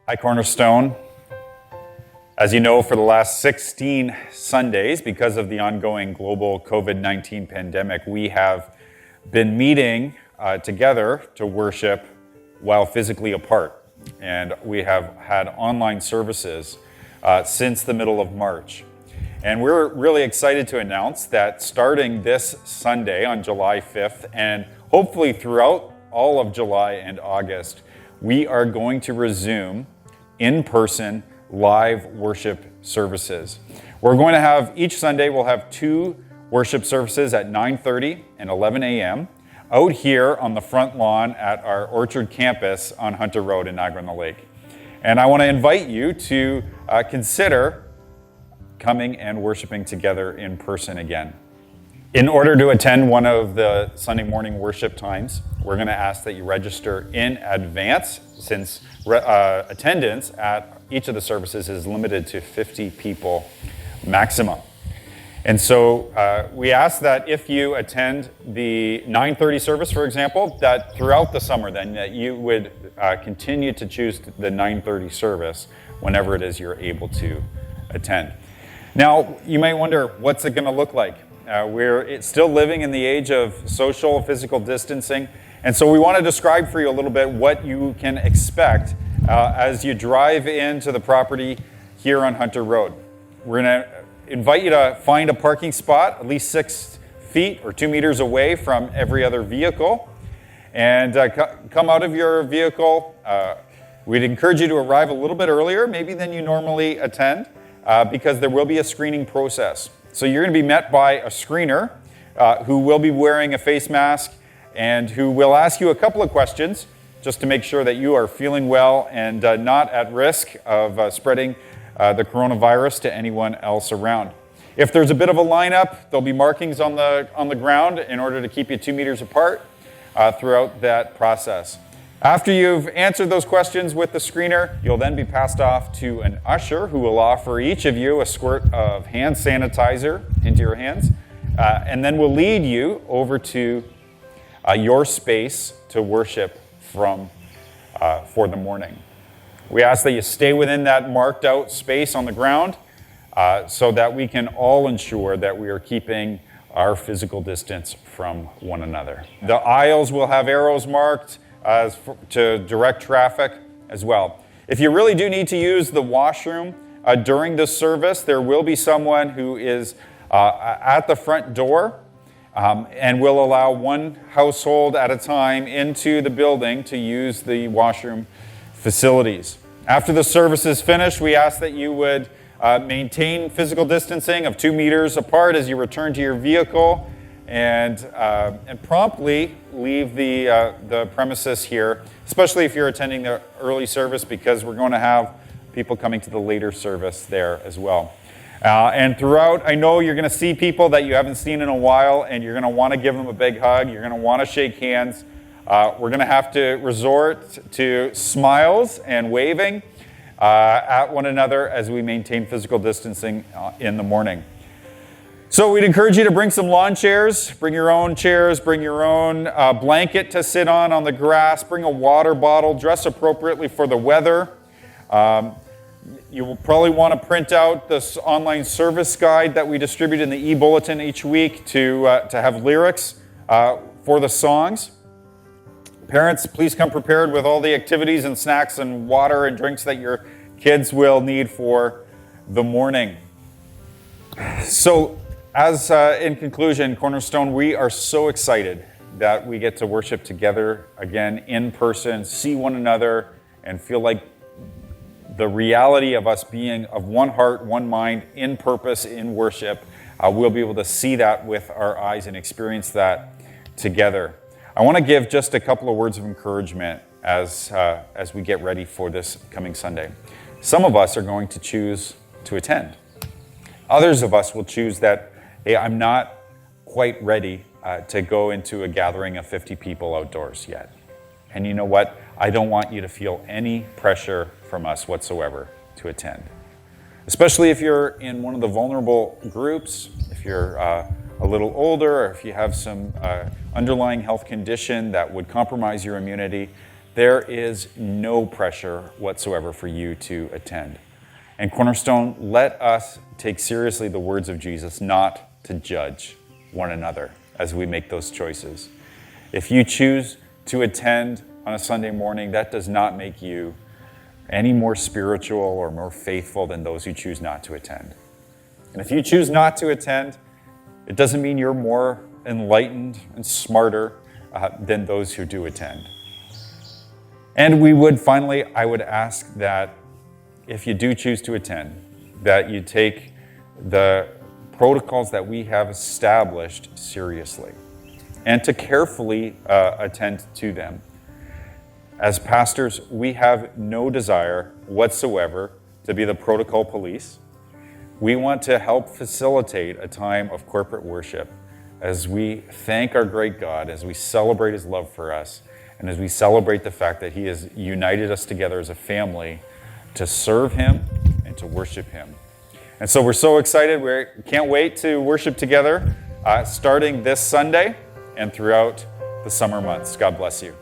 Hi, Cornerstone. As you know, for the last 16 Sundays, because of the ongoing global COVID-19 pandemic, we have been meeting together to worship while physically apart. And we have had online services since the middle of March. And we're really excited to announce that starting this Sunday on July 5th, and hopefully throughout all of July and August, we are going to resume in-person live worship services. We're going to have, each Sunday we'll have 2 worship services at 9:30 and 11 a.m. out here on the front lawn at our Orchard campus on Hunter Road in Niagara-on-the-Lake. And I want to invite you to consider coming and worshiping together in person again. In order to attend one of the Sunday morning worship times, we're going to ask that you register in advance, since attendance at each of the services is limited to 50 people maximum. And so we ask that if you attend the 9:30 service, for example, that throughout the summer then that you would continue to choose the 9:30 service whenever it is you're able to attend. Now, you may wonder, what's it going to look like? We're still living in the age of social physical distancing, and so we want to describe for you a little bit what you can expect as you drive into the property here on Hunter Road. We're going to invite you to find a parking spot at least 6 feet or 2 meters away from every other vehicle, and come out of your vehicle. We'd encourage you to arrive a little bit earlier, maybe than you normally attend, because there will be a screening process. So you're going to be met by a screener who will be wearing a face mask and who will ask you a couple of questions just to make sure that you are feeling well and not at risk of spreading the coronavirus to anyone else around. If there's a bit of a lineup, there'll be markings on the ground in order to keep you 2 meters apart throughout that process. After you've answered those questions with the screener, you'll then be passed off to an usher who will offer each of you a squirt of hand sanitizer into your hands, and then will lead you over to your space to worship from for the morning. We ask that you stay within that marked out space on the ground so that we can all ensure that we are keeping our physical distance from one another. The aisles will have arrows marked to direct traffic as well. If you really do need to use the washroom during the service, there will be someone who is at the front door and will allow one household at a time into the building to use the washroom facilities. After the service is finished, we ask that you would maintain physical distancing of 2 meters apart as you return to your vehicle, and promptly leave the premises here, especially if you're attending the early service, because we're going to have people coming to the later service there as well. And throughout, I know you're going to see people that you haven't seen in a while, and you're going to want to give them a big hug. You're going to want to shake hands. We're going to have to resort to smiles and waving at one another as we maintain physical distancing in the morning. So we'd encourage you to bring some lawn chairs, bring your own chairs, bring your own blanket to sit on the grass, bring a water bottle, dress appropriately for the weather. You will probably want to print out this online service guide that we distribute in the e-bulletin each week to have lyrics for the songs. Parents, please come prepared with all the activities and snacks and water and drinks that your kids will need for the morning. So, as in conclusion, Cornerstone, we are so excited that we get to worship together again in person, see one another, and feel like the reality of us being of one heart, one mind, in purpose, in worship, we'll be able to see that with our eyes and experience that together. I want to give just a couple of words of encouragement as we get ready for this coming Sunday. Some of us are going to choose to attend. Others of us will choose that, hey, I'm not quite ready to go into a gathering of 50 people outdoors yet. And you know what? I don't want you to feel any pressure from us whatsoever to attend. Especially if you're in one of the vulnerable groups, if you're a little older, or if you have some underlying health condition that would compromise your immunity, there is no pressure whatsoever for you to attend. And Cornerstone, let us take seriously the words of Jesus not to judge one another as we make those choices. If you choose to attend on a Sunday morning, that does not make you any more spiritual or more faithful than those who choose not to attend. And if you choose not to attend, it doesn't mean you're more enlightened and smarter than those who do attend. And I would ask that if you do choose to attend, that you take the protocols that we have established seriously and to carefully attend to them. As pastors, we have no desire whatsoever to be the protocol police. We want to help facilitate a time of corporate worship as we thank our great God, as we celebrate his love for us, and as we celebrate the fact that he has united us together as a family to serve him and to worship him. And so we're so excited. We can't wait to worship together starting this Sunday and throughout the summer months. God bless you.